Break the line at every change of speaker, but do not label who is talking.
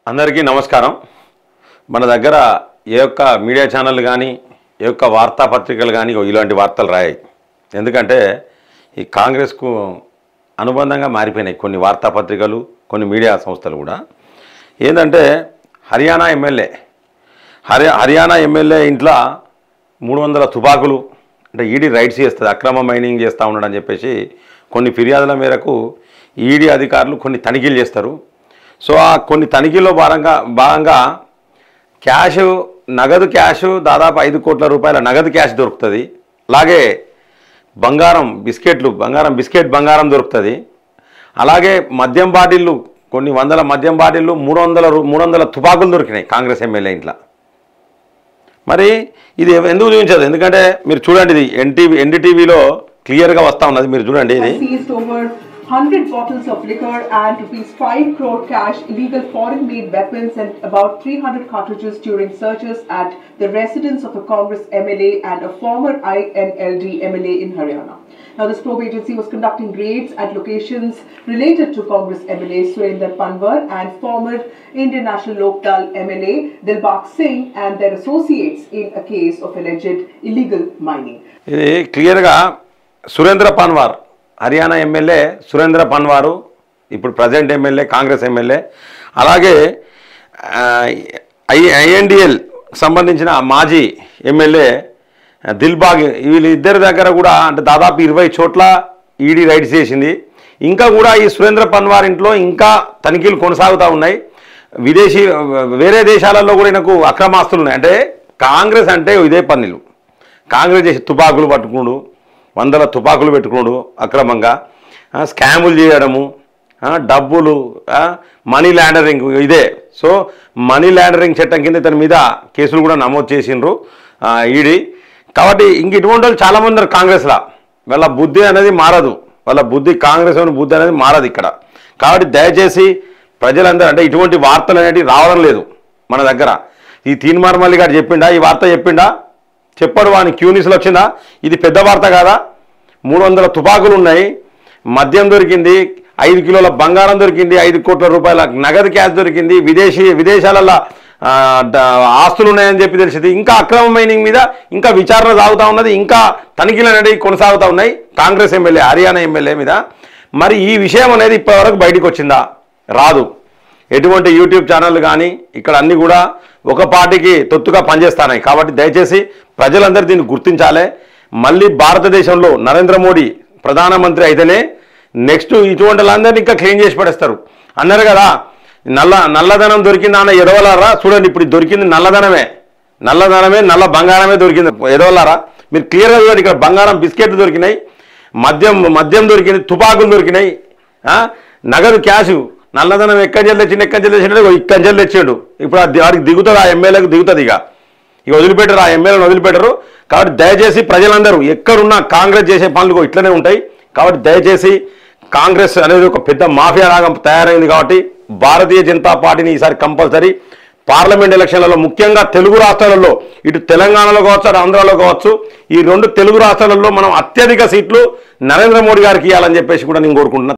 అందరికీ నమస్కారం. మన దగ్గర ఏ ఒక్క మీడియా ఛానల్ కానీ ఏ ఒక్క వార్తాపత్రికలు కానీ ఇలాంటి వార్తలు రాయాయి. ఎందుకంటే ఈ కాంగ్రెస్కు అనుబంధంగా మారిపోయినాయి కొన్ని వార్తాపత్రికలు, కొన్ని మీడియా సంస్థలు కూడా. ఏంటంటే హర్యానా ఎమ్మెల్యే ఇంట్లో 300 తుపాకులు అంటే ఈడీ రైడ్స్ చేస్తుంది, అక్రమ మైనింగ్ చేస్తూ ఉన్నాడని చెప్పేసి కొన్ని ఫిర్యాదుల మేరకు ఈడీ అధికారులు కొన్ని తనిఖీలు చేస్తారు. సో ఆ కొన్ని తనిఖీల్లో భాగంగా నగదు క్యాష్ దాదాపు 5 కోట్ల రూపాయల నగదు క్యాష్ దొరుకుతుంది. అలాగే బంగారం దొరుకుతుంది. అలాగే మద్యం బాటిళ్ళు, కొన్ని వందల మద్యం బాటిళ్ళు, 300 తుపాకులు దొరికినాయి కాంగ్రెస్ ఎమ్మెల్యే ఇంట్లో. మరి ఇది ఎందుకు చూపించదు? ఎందుకంటే మీరు చూడండి, ఇది ఎన్డీటీవీలో క్లియర్గా వస్తూ ఉన్నది, మీరు చూడండి. ఇది
100 bottles of liquor and ₹5 crore cash, illegal foreign-made weapons and about 300 cartridges during searches at the residence of a Congress MLA and a former INLD MLA in Haryana. Now, this probe agency was conducting raids at locations related to Congress MLA Surinder Panwar and former Indian National Lokdal MLA Dilbag Singh and their associates in a case of alleged illegal mining.
ఇది క్లియర్గా Surendra Panwar, Haryana MLA Surendra Panwar, ఇప్పుడు present MLA, Congress MLA. అలాగే ఐఎన్డిఎల్ సంబంధించిన మాజీ MLA Dilbagh, వీళ్ళిద్దరి దగ్గర కూడా అంటే దాదాపు 20 చోట్ల ఈడీ రైడ్స్ చేసింది. ఇంకా కూడా ఈ సురేంద్ర పన్వార్ ఇంట్లో ఇంకా తనిఖీలు కొనసాగుతూ ఉన్నాయి. వేరే దేశాలలో కూడా ఈయనకు అక్రమాస్తులు ఉన్నాయి. అంటే కాంగ్రెస్ అంటే ఇదే పనులు. కాంగ్రెస్ చేసి తుపాకులు పట్టుకున్నాడు, 100 తుపాకులు పెట్టుకున్నాడు, అక్రమంగా స్కాములు చేయడము, డబ్బులు, మనీ లాండరింగ్ ఇదే. సో మనీ లాండరింగ్ చట్టం కింద ఇతని మీద కేసులు కూడా నమోదు చేసిండ్రు ఈడీ. కాబట్టి ఇంక ఇటువంటి వాళ్ళు చాలామంది ఉన్నారు కాంగ్రెస్లో. వాళ్ళ బుద్ధి అనేది మారదు, కాంగ్రెస్ బుద్ధి అనేది మారదు ఇక్కడ. కాబట్టి దయచేసి ప్రజలందరూ, అంటే ఇటువంటి వార్తలు అనేవి రావడం లేదు మన దగ్గర. ఈ తీన్మార్ మల్లి గారు చెప్పిండా, ఈ వార్త చెప్పిండా? చెప్పాడు. వాని క్యూ న్యూస్లో వచ్చిందా? ఇది పెద్ద వార్త కాదా? 300 తుపాకులు ఉన్నాయి, మద్యం దొరికింది, 5 కిలోల బంగారం దొరికింది, 5 కోట్ల రూపాయల నగదు క్యాష్ దొరికింది, విదేశాలలో ఆస్తులు ఉన్నాయని చెప్పి తెలిసింది. ఇంకా అక్రమ మైనింగ్ మీద ఇంకా విచారణ సాగుతూ ఉన్నది, ఇంకా తనిఖీలు అనేవి కొనసాగుతూ ఉన్నాయి కాంగ్రెస్ ఎమ్మెల్యే, హర్యానా ఎమ్మెల్యే మీద. మరి ఈ విషయం అనేది ఇప్పటివరకు బయటకు వచ్చిందా? రాదు. ఎటువంటి యూట్యూబ్ ఛానళ్ళు కానీ ఇక్కడ అన్నీ కూడా ఒక పార్టీకి తొత్తుగా పనిచేస్తున్నాయి. కాబట్టి దయచేసి ప్రజలందరూ దీన్ని గుర్తించాలి. మళ్ళీ భారతదేశంలో నరేంద్ర మోడీ ప్రధానమంత్రి అయితేనే నెక్స్ట్ ఇటువంటి వాళ్ళందరినీ ఇంకా క్లీన్ చేసి పడేస్తారు అన్నారు కదా. నల్లధనం దొరికిందా అన్న ఎదవలారా? చూడండి, ఇప్పుడు దొరికింది నల్ల బంగారమే దొరికింది. ఎదవలారా మీరు క్లియర్గా చూడండి. ఇక్కడ బంగారం బిస్కెట్లు దొరికినాయి, మద్యం దొరికింది, తుపాకులు దొరికినాయి, నగదు క్యాషు. నల్లధనం ఎక్కడి తెచ్చాడు. ఇప్పుడు వాడికి దిగుతుంది, ఆ ఎమ్మెల్యేకు దిగుతుంది. ఇక వదిలిపెట్టరు, ఆ ఎమ్మెల్యేలను వదిలిపెట్టరు. కాబట్టి దయచేసి ప్రజలందరూ ఎక్కడున్నా కాంగ్రెస్ చేసే పనులు ఇట్లనే ఉంటాయి. కాబట్టి దయచేసి కాంగ్రెస్ అనేది ఒక పెద్ద మాఫియా రాగం తయారైంది. కాబట్టి భారతీయ జనతా పార్టీని ఈసారి కంపల్సరీ పార్లమెంట్ ఎలక్షన్లలో, ముఖ్యంగా తెలుగు రాష్ట్రాలలో, ఇటు తెలంగాణలో కావచ్చు, అటు ఆంధ్రాలో కావచ్చు, ఈ 2 తెలుగు రాష్ట్రాలలో మనం అత్యధిక సీట్లు నరేంద్ర మోడీ గారికి ఇవ్వాలని చెప్పేసి కూడా నేను కోరుకుంటున్నాను.